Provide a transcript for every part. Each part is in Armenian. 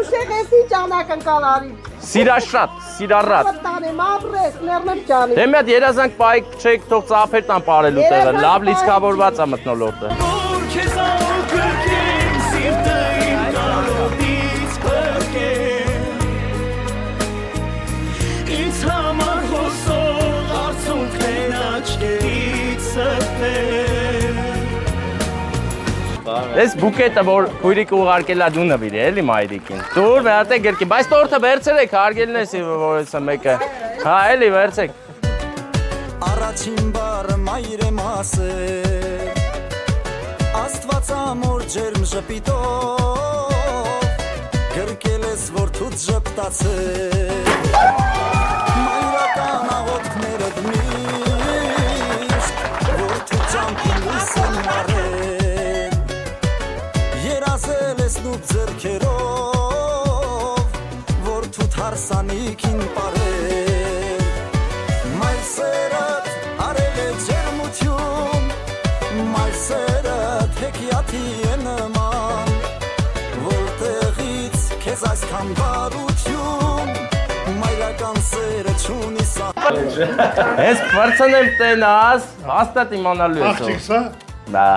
Ուսեղեսի ճանակ ընկալարի։ Սիրաշատ, սիրառատ։ Տանեմ ապրես, ներնեմ ճանի։ Դե մի հատ երազանք պայք չեք թող ծափեր տան ապարելու տեղը, լավ լիցքավորված է մթնոլորտը։ Ես բուկետը, որ քույրիկ ուղարկել է դու նվիր էլի մայրիկին։ Դուր վերտեք գրքի, բայց տորթը վերցրեք, հարգելն ես որսը մեկը։ Հա, էլի վերցեք։ Առաջին բառը մայր եմ ասել, Աստված ամոր ջերմ ժպիտով, գրկել ես որդուց ժպտացել, մայրական աղոթքներդ միշտ, որդու ճամփին լույս են մարել, երազել ես նուտ ձեռքերով, որդուդ հարսանիքին պարել, մայր սերդ արել է ջերմություն, մայր սերդ հեքիաթի է նման, որտեղից քեզ այսքան բարություն, մայրական սերը չունի սահման։ Ես պրծնեմ տենաս, հաստատ իմանալու ես։ Աղջիկ սա։ Բա։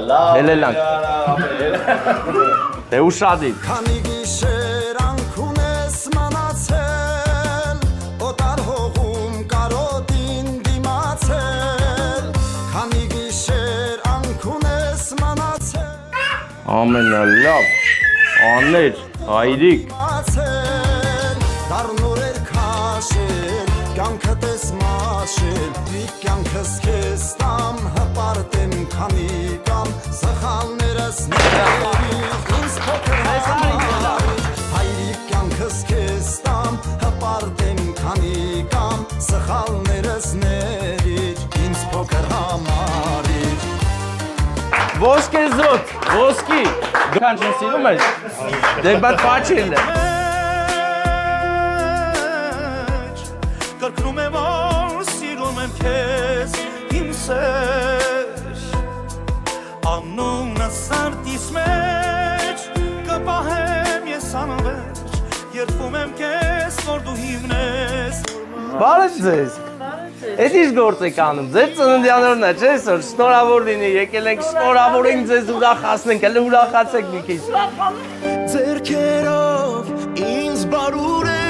Լավ։ Դե ուշադիր։ Քանի գիշեր անքուն ես մանացել, օտար հողում կարոտին դիմացել, քանի գիշեր անքուն ես մանացել, Ամենալավ, աներ, հայրիկ։ դառնորեր քաշել, կյանքդ ես մաշել, կյանքս քեզ տամ, հպարտեմ քանի կամ, սխալներս ներիր, ինձ փոքր համարիր, հայրիկ կյանքս քեզ տամ, հպարտեմ քանի կամ, սխալներս ներիր, ինձ փոքր համարիր։ Ոսկե զոտ, ոսկի։ Դուքան չեն սիրում ես, դե բատ պաչիլն է։ Կրկնում եմ, որ սիրում եմ քեզ, իմ սեր, անունը սարտիս մեջ, կպահեմ ես անվերջ, երդվում եմ քեզ, որ դու հիվնես։ Բարև ձեզ։ Էդ ինչ գործ եք անում, ձեր ծննդյանորն է, չէ՞ սոր, շնորհավոր լինի, եկել ենք շնորհավորենք ձեզ ուրախացնենք, հələ ուրախացեք մի քիչ։ Ձերքերով ինձ բարուրե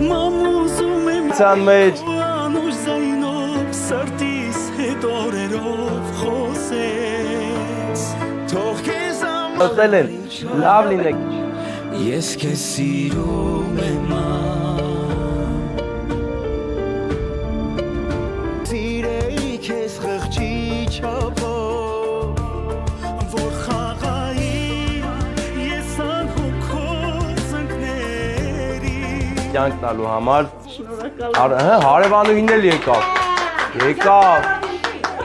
Մամուզում եմ Ցան մեջ անուշ զայնով սրտիս հետ օրերով խոսես Թող քեզ Ստել են, լավ լինեք։ Ես քեզ սիրում եմ Սիրեի քեզ խղճի չափով Որ խաղայի ես անհոգով զնկների Կյանք տալու համար հարևանուհին էլ եկավ։ Եկավ։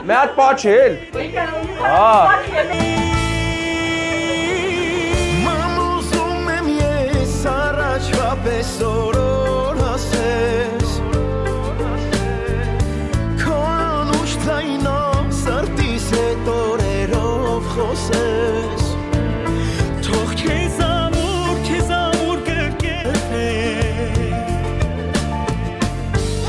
Մի հատ պաչել։ Հա։ Մամուզում եմ ես առաջվա պես օրոր հասես Քո անուշ ձայնով սրտիս հետ օրերով խոսես Թող քեզ ամուր գրկել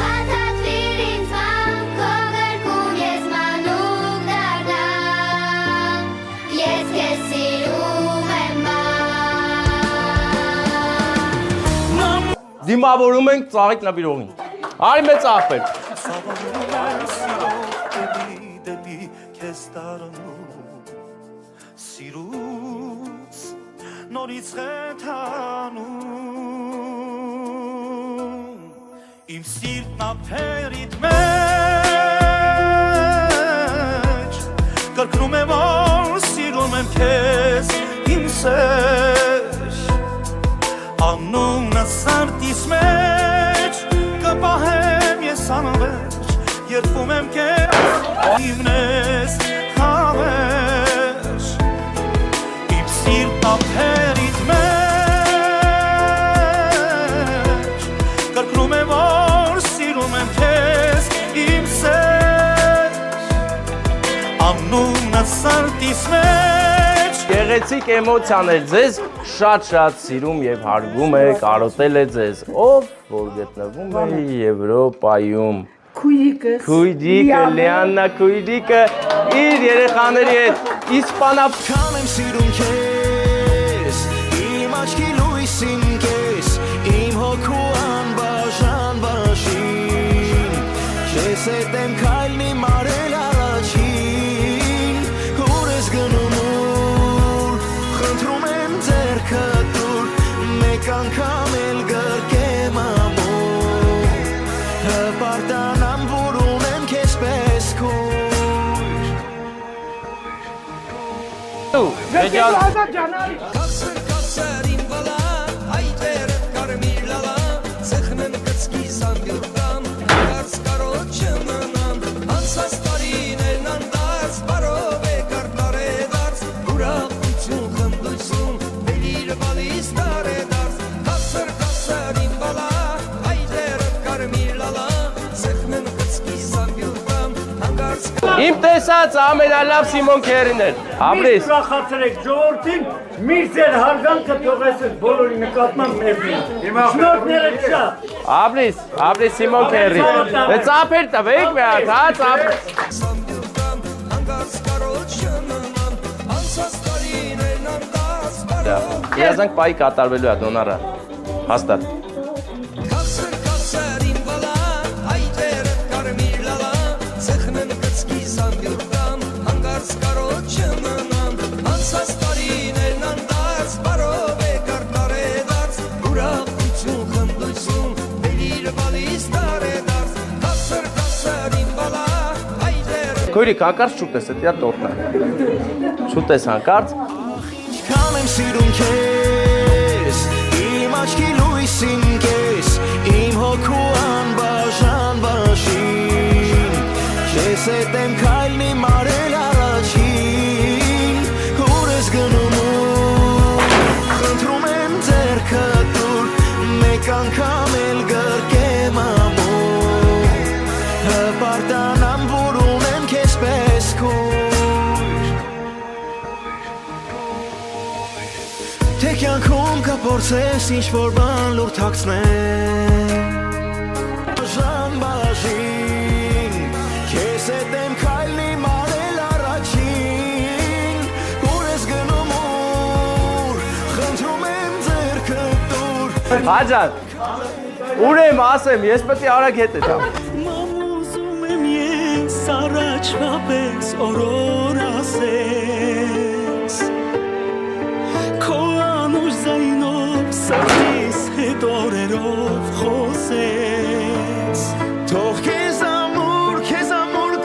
Հաթաթվիր ինձ վան, քո գրկում ես մանուկ դառնամ, ես քեզ սիրում եմ բան Դիմավորում ենք ծաղիկ նվիրողին։ Արի մեծ աղբեր։ Դեպի քեզ դառնում, սիրուց նորից խթանում, իմ սիրտն ափերիդ մեջ, կրկնում եմ, որ սիրում եմ քեզ, իմ սեր, անունը սարտիս մեջ, կպահեմ ես անվերջ, երդվում եմ քեզ, իվնես հավերջ, իմ սիրտն ափերիդ մեջ, կրկնում եմ, որ սիրում եմ քեզ, իմ սեր, անունը սարտիս մեջ, գեղեցիկ էմոցիաներ ձեզ շատ սիրում եւ հարգում է, կարոտել է ձեզ, ով որ գտնվում է Եվրոպայում։ Քույրիկը, Լիաննա քույրիկը իր երեխաների հետ իսպանապ Կամ եմ սիրում քեզ Իմ աչքի լույսին կես Իմ հոգու անբաժան բաժին Քեզ հետ եմ քայլնի մարել առաջին Ուր ես գնում ուր Խնդրում եմ ձեռքը տուր Մեկ անգամ էլ գրկեմ ամուր Հպարտանամ որ ունեմ քեզ պես քույր Kasır kasır imbala Hayder karmir lala Zıhnın kıtski sandırdan Kars karoçımınan Ansas tarin elnan dars Baro ve kartare dars Burak uçun kınduysun Belir balis dare dars Kasır imbala Hayder karmir lala Zıhnın kıtski sandırdan Kars Իմ տեսած ամենալավ Սիմոն Քերին էր։ Ապրես։ Ուրախացրեք ժողովրդին, միշտ ձեր հարգանքը թողեցեք բոլորի նկատմամբ մեզին։ Շնորհները շատ։ Ապրես Սիմոն Քերի։ Դե ծափեր տվեք մի հատ, հա, ծափ։ Sandırdan Kars karoçımınan Ansas tarin elnan dars Baro Երազանք պայի կատարվելու է դոնարա։ Հաստատ։ Kasır imbala Hayder karmir lala Zıhnın kıtski sandırdan Kars karoçımınan Ansas tarin elnan dars Baro ve kartare dars Burak uçun kınduysun Belir balis dare dars Kasır imbala Hayder Քույրիկ հանկարծ շուտ ես, դա տորտն է։ Շուտ ես հանկարծ։ Կամ եմ սիրում քեզ Իմ աչքի լույսին կես Իմ հոգու անբաժան բաժին Քեզ հետ եմ քայլնի մարել առաջին Ուր ես գնում ուր Խնդրում եմ ձեռքը տուր Մեկ անգամ էլ գրկեմ ամուր Հպարտանամ որ ունեմ քեզ պես քույր Թե կյանքում կփորձես ինչ-որ բան լուր թաքցնել Բաժան բաժին Քեզ հետ եմ քայլնի մարել առաջին Ուր ես գնում ուր Խնդրում եմ ձեռքը տուր Հաջան։ Ուր եմ ասեմ, ես պետք է արագ հետ եմ։ Մամուզում եմ ես առաջվա պես օրոր ասես Քո անուշ զայնով սրտիս հետ օրերով խոսես Թող քեզ ամուր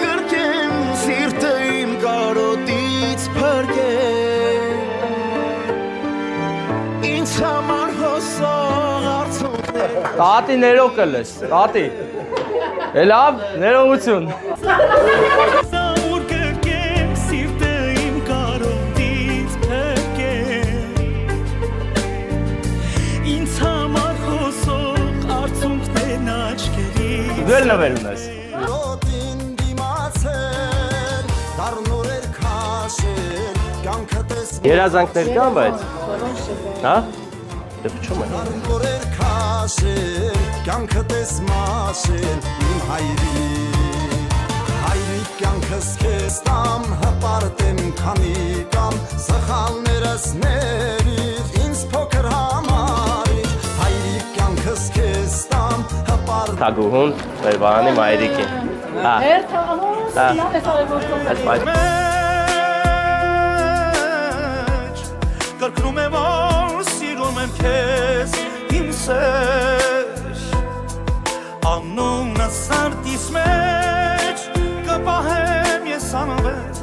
կրկեմ Սիրտը իմ կարոտից փրկեմ Ինձ համար հոսող արցունքներ Տատի ներող կլես, տատի։ Լավ, ներողություն։ Սամուր կրկեմ սիրտը իմ կարոտից փրկեմ Ինձ համար հոսող արցունքներն աչքերից Դու էլ նվեր ունես։ Ռոտին դիմացել Դառնորեր քաշել Կյանքը տեսնել Երազանքներ կան, բայց։ Հա։ Դե փչում է։ Դառնորեր քաշել Կյանքը տեսմաշել Իմ հայրիկ կյանքս քեզ տամ Հպարտեմ քանի կամ Սխալներս ներիր Ինձ փոքր համարիր Հայրիկ կյանքս քեզ տամ Հպարտեմ Թագուհուն, վերվարանի մայրիկին։ Հա։ Այս Կրկնում եմ որ սիրում եմ քեզ իմ սեր Անունը սարտիս մեջ կպահեմ ես անվերջ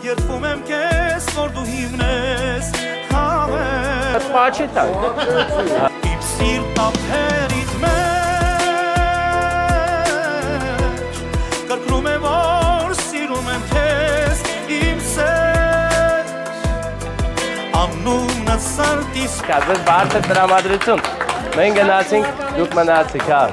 Երդվում եմ քեզ որ դու հիվնես հավեր Պաչի տակ։ Իմ սիրտ ափերիդ մեջ Կրկնում եմ որ սիրում եմ քեզ իմ սեր Անունը սարտիս Կազես բարձր տրամադրություն։ Մենք գնացինք, դուք մնացիք, հա։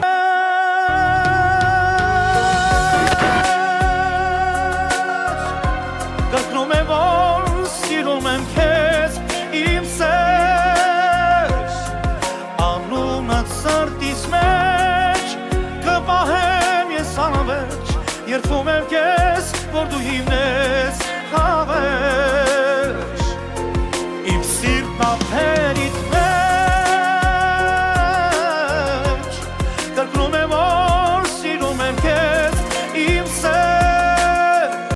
Կրկնում եմ որ սիրում եմ քեզ ինձ մեջ կպահեմ ես անվերջ երդվում եմ